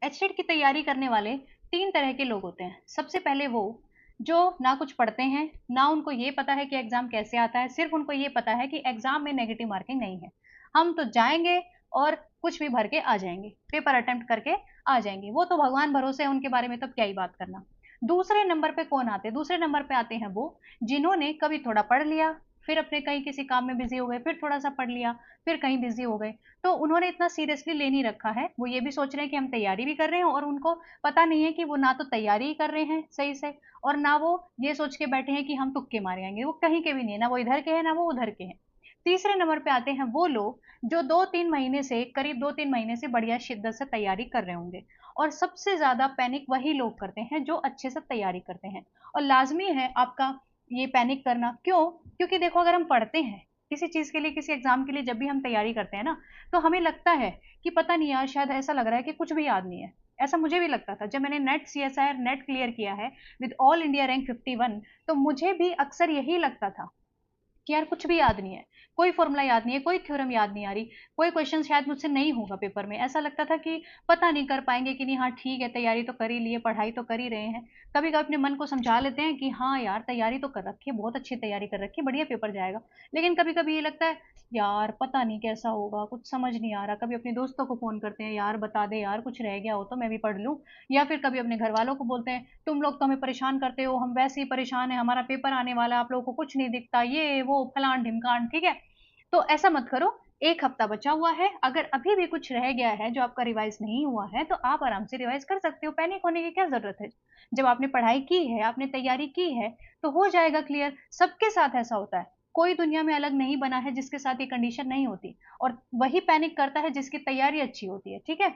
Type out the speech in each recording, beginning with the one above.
HTET की तैयारी करने वाले 3 तरह के लोग होते हैं। सबसे पहले वो जो ना कुछ पढ़ते हैं, ना उनको ये पता है कि एग्ज़ाम कैसे आता है, सिर्फ़ उनको ये पता है कि एग्ज़ाम में नेगेटिव मार्किंग नहीं है। हम तो जाएँगे और कुछ भी भर के आ जाएँगे, पेपर अटेम्प्ट करके आ जाएँगे। वो तो भगवान भरोसे है, उनके बारे में तो क्या ही बात करना। दूसरे नंबर पे कौन आते हैं? दूसरे नंबर पे आते हैं वो जिन्होंने कभी थोड़ा पढ़ लिया, फिर अपने कहीं किसी काम में बिज़ी हो गए, फिर थोड़ा-सा पढ़ लिया, फिर कहीं बिज़ी हो गए। तो उन्होंने इतना सीरियसली ले नहीं रखा है। वो ये भी सोच रहे हैं कि हम तैयारी भी कर रहे हैं और उनको पता नहीं है कि वो ना तो तैयारी ही कर रहे हैं सही से और ना वो ये सोच के बैठे हैं कि हम तुक्के मारे आएँगे। वो कहीं के भी नहीं है, ना वो इधर के हैं, ना वो उधर के हैं। तीसरे नंबर पे आते हैं वो लोग जो 2-3 महीने से करीब 2-3 महीने से बढ़िया शिद्दत से तैयारी कर रहे होंगे और सबसे ज़्यादा पैनिक वही लोग करते हैं जो अच्छे से तैयारी करते हैं और लाज़मी है आपका ये पैनिक करना। क्यों? क्योंकि देखो अगर हम पढ़ते हैं, किसी चीज़ के लिए, किसी एग्ज़ाम के लिए जब भी हम तैयारी करते हैं ना, तो हमें लगता है कि पता नहीं यार शायद ऐसा लग रहा है कि कुछ भी याद नहीं है। ऐसा मुझे भी लगता था। जब मैंने नेट सीएसआईआर नेट क्लियर किया है विद ऑल इंडिया रैंक 51 तो मुझे भी अक्सर यही लगता था कि यार कुछ भी याद नहीं है, कोई फॉर्मूला याद नहीं है, कोई थ्योरम याद नहीं आ रही, कोई क्वेश्चन शायद मुझसे नहीं होगा पेपर में। ऐसा लगता था कि पता नहीं कर पाएँगे कि नहीं, हाँ ठीक है, तैयारी तो कर ही ली है, पढ़ाई तो कर ही रहे हैं। कभी-कभी अपने मन को समझा लेते हैं कि हाँ यार, तैयारी तो कर रखी है, बहुत अच्छी तैयारी कर रखी है, बढ़िया पेपर जाएगा। लेकिन कभी-कभी ये लगता है, यार पता नहीं कैसा होगा, कुछ समझ नहीं आ रहा। कभी अपने दोस्तों को फ़ोन करते हैं, यार बता दे यार, कुछ रह गया हो तो मैं भी पढ़ लूँ। या फिर कभी अपने घरवालों को बोलते हैं, तुम लोग तो हमें परेशान करते हो, हम वैसे ही परेशान हैं, हमारा पेपर आने वाला है, आप लोगों को कुछ नहीं दिखता, ये वो फलान-ढिमकान, ठीक है? तो ऐसा मत करो, 1 हफ्ता बचा हुआ है, अगर अभी भी कुछ रह गया है जो आपका रिवाइज़ नहीं हुआ है, तो आप आराम से रिवाइज़ कर सकते हो, पैनिक होने की क्या ज़रूरत है? जब आपने पढ़ाई की है, आपने तैयारी की है, तो हो जाएगा क्लियर। सबके साथ ऐसा होता है, कोई दुनिया में अलग नहीं बना है जिसके साथ ये कंडीशन नहीं होती और वही पैनिक करता है जिसकी तैयारी अच्छी होती है, ठीक है?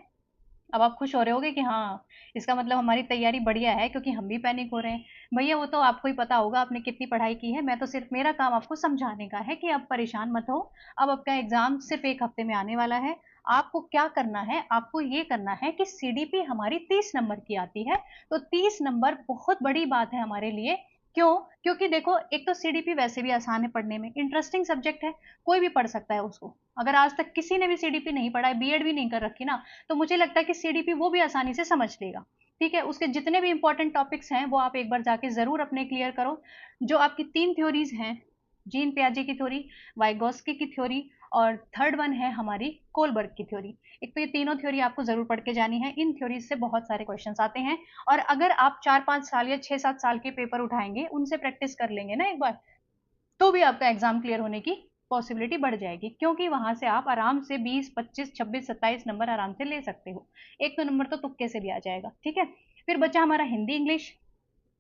अब आप खुश हो रहे होगे कि हाँ, इसका मतलब हमारी तैयारी बढ़िया है क्योंकि हम भी पैनिक हो रहे हैं। भैया वो तो आपको ही पता होगा आपने कितनी पढ़ाई की है, मैं तो सिर्फ़ मेरा काम आपको समझाने का है कि आप परेशान मत हो। अब आपका एग्ज़ाम सिर्फ़ 1 हफ़्ते में आने वाला है। आपको क्या करना है, आपको ये करना है कि सीडीपी हमारी 30 नंबर की आती है, तो 30 नंबर बहुत बड़ी बात है हमारे लिए। क्यों? क्योंकि देखो एक तो सीडीपी वैसे भी आसान है पढ़ने में, इंटरेस्टिंग सब्जेक्ट है, कोई भी पढ़ सकता है उसको। अगर आज तक किसी ने भी सीडीपी नहीं पढ़ा है, बीएड भी नहीं कर रखी ना, तो मुझे लगता है कि सीडीपी वो भी आसानी से समझ लेगा। ठीक है, उसके जितने भी इंपॉर्टेंट टॉपिक्स हैं वो आप एक बार जाके ज़रूर अपने क्लियर करो। जो आपकी 3 थ्योरीज़ हैं, जीन पियाजे की थ्योरी, वाइगोस्की की थ्योरी और थर्ड वन है हमारी कोलबर्ग की थ्योरी। एक तो ये तीनों थ्योरी आपको ज़रूर पढ़ के जानी है। इन थ्योरीज़ से बहुत सारे क्वेश्चंस आते हैं और अगर आप 4-5 साल या 6-7 साल के पेपर उठाएँगे, उनसे प्रैक्टिस कर लेंगे ना एक बार, तो भी आपका एग्जाम क्लियर होने की पॉसिबिलिटी बढ़ जाएगी क्योंकि वहां से आप आराम से 20, 25, 26, 27 नंबर आराम से ले सकते हो। एक तो नंबर तो तुक्के से भी आ जाएगा, ठीक है। फिर बचा हमारा हिंदी इंग्लिश।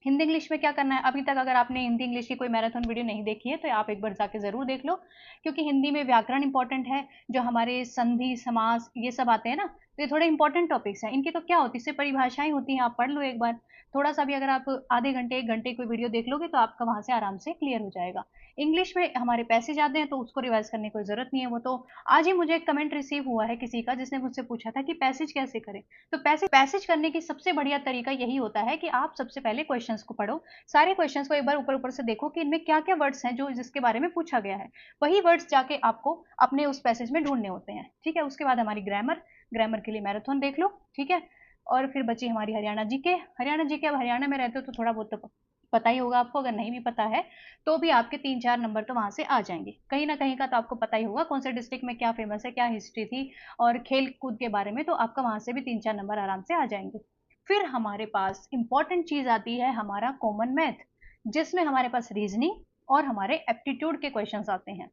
हिंदी इंग्लिश में क्या करना है, अभी तक अगर आपने हिंदी इंग्लिश की कोई मैराथन वीडियो नहीं देखी है तो आप एक बार जाके जरूर देख लो क्योंकि हिंदी में व्याकरण इंपॉर्टेंट है। जो हमारे संधि समास ये सब आते हैं ना, तो ये थोड़े इंपॉर्टेंट टॉपिक्स हैं। इनकी तो क्या होती है, इससे परिभाषाएं होती हैं, आप पढ़ लो एक बार। थोड़ा सा भी अगर आप आधे घंटे 1 घंटे कोई वीडियो देख लोगे तो आपका वहां से आराम से क्लियर हो जाएगा। इंग्लिश में हमारे पैसेज आते हैं तो उसको रिवाइज करने की कोई जरूरत नहीं है। वो तो आज ही मुझे एक कमेंट रिसीव हुआ है किसी का जिसने मुझसे पूछा था कि पैसेज कैसे करें। तो पैसेज करने की सबसे बढ़िया तरीका यही होता है कि आप सबसे पहले क्वेश्चंस को पढ़ो, सारे क्वेश्चंस को एक बार ऊपर ऊपर से देखो कि इनमें क्या क्या वर्ड्स हैं जो जिसके बारे में पूछा गया है। वही वर्ड्स जाके आपको अपने उस पैसेज में ढूंढने होते हैं, ठीक है। उसके बाद हमारी ग्रामर, ग्रामर के लिए मैराथन देख लो, ठीक है। और फिर बची हमारी हरियाणा जीके। हरियाणा जीके, अब हरियाणा में रहते हो तो थोड़ा बहुत तो पता ही होगा आपको, अगर नहीं भी पता है तो भी आपके 3-4 नंबर तो वहां से आ जाएंगे। कहीं ना कहीं का तो आपको पता ही होगा कौन से डिस्ट्रिक्ट में क्या फेमस है, क्या हिस्ट्री थी और खेल कूद के बारे में, तो आपका वहां से भी 3-4 नंबर आराम से आ जाएंगे। फिर हमारे पास इंपॉर्टेंट चीज आती है हमारा कॉमन मैथ, जिसमें हमारे पास रीजनिंग और हमारे एप्टीट्यूड के क्वेश्चंस आते हैं।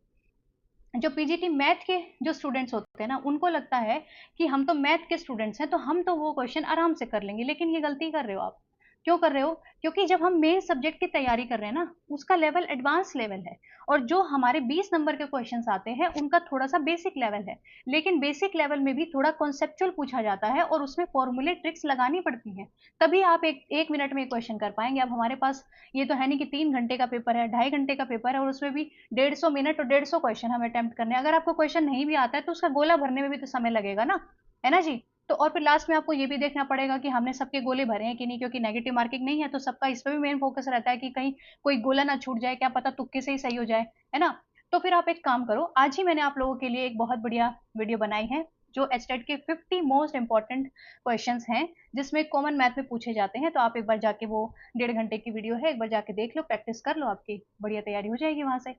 जो पीजीटी मैथ के जो स्टूडेंट्स होते हैं ना, उनको लगता है कि हम तो मैथ के स्टूडेंट्स हैं तो हम तो वो क्वेश्चन आराम से कर लेंगे, लेकिन ये गलती कर रहे हो आप। क्यों कर रहे हो? क्योंकि जब हम मेन सब्जेक्ट की तैयारी कर रहे हैं ना, उसका लेवल एडवांस लेवल है और जो हमारे 20 नंबर के क्वेश्चंस आते हैं उनका थोड़ा सा बेसिक लेवल है। लेकिन बेसिक लेवल में भी थोड़ा कॉन्सेप्चुअल पूछा जाता है और उसमें फॉर्मूले ट्रिक्स लगानी पड़ती हैं, तभी आप एक मिनट में क्वेश्चन कर पाएंगे। अब हमारे पास ये तो है नहीं कि 3 घंटे का पेपर है, 2.5 घंटे का पेपर है और उसमें भी 150 मिनट और 150 क्वेश्चन हमें अटेम्प्ट करने हैं। अगर आपको क्वेश्चन नहीं भी आता है तो उसका गोला भरने में भी तो समय लगेगा ना, है ना जी। तो और फिर लास्ट में आपको ये भी देखना पड़ेगा कि हमने सबके गोले भरे हैं कि नहीं, क्योंकि नेगेटिव मार्किंग नहीं है तो सबका इस पर भी मेन फोकस रहता है कि कहीं कोई गोला ना छूट जाए, क्या पता तुक्के से ही सही हो जाए, है ना। तो फिर आप एक काम करो, आज ही मैंने आप लोगों के लिए एक बहुत बढ़िया वीडियो बनाई है जो एचटेट के 50 मोस्ट इंपॉर्टेंट क्वेश्चंस हैं जिसमें कॉमन मैथ में पूछे जाते हैं। तो आप एक बार जाके, वो 1.5 घंटे की वीडियो है, एक बार जाके देख लो, प्रैक्टिस कर लो, आपकी बढ़िया तैयारी हो जाएगी वहां से।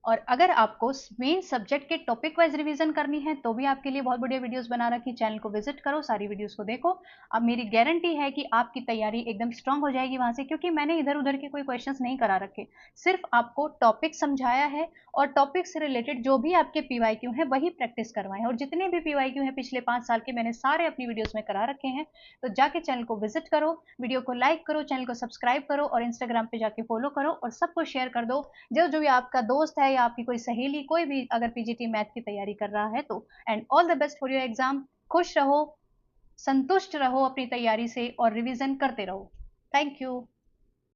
और अगर आपको मेन सब्जेक्ट के टॉपिक वाइज रिवीजन करनी है तो भी आपके लिए बहुत बढ़िया वीडियोस बना रखी, चैनल को विजिट करो, सारी वीडियोस को देखो। अब मेरी गारंटी है कि आपकी तैयारी एकदम स्ट्रांग हो जाएगी वहां से, क्योंकि मैंने इधर उधर के कोई क्वेश्चंस नहीं करा रखे, सिर्फ आपको टॉपिक समझाया है और टॉपिक से रिलेटेड जो भी आपके पीवाईक्यू हैं वही प्रैक्टिस करवाए हैं। और जितने भी पीवाईक्यू हैं पिछले 5 साल के, मैंने सारे अपनी वीडियोस में करा रखे हैं। तो जाके चैनल को विजिट करो, वीडियो को लाइक करो, चैनल को सब्सक्राइब करो और इंस्टाग्राम पे जाके फॉलो करो और सबको शेयर कर दो, जो जो भी आपका दोस्त है या आपकी कोई सहेली, कोई भी अगर पीजीटी मैथ की तैयारी कर रहा है तो। And all the best for your exam. खुश रहो, संतुष्ट रहो अपनी तैयारी से और रिवीजन करते रहो। Thank you.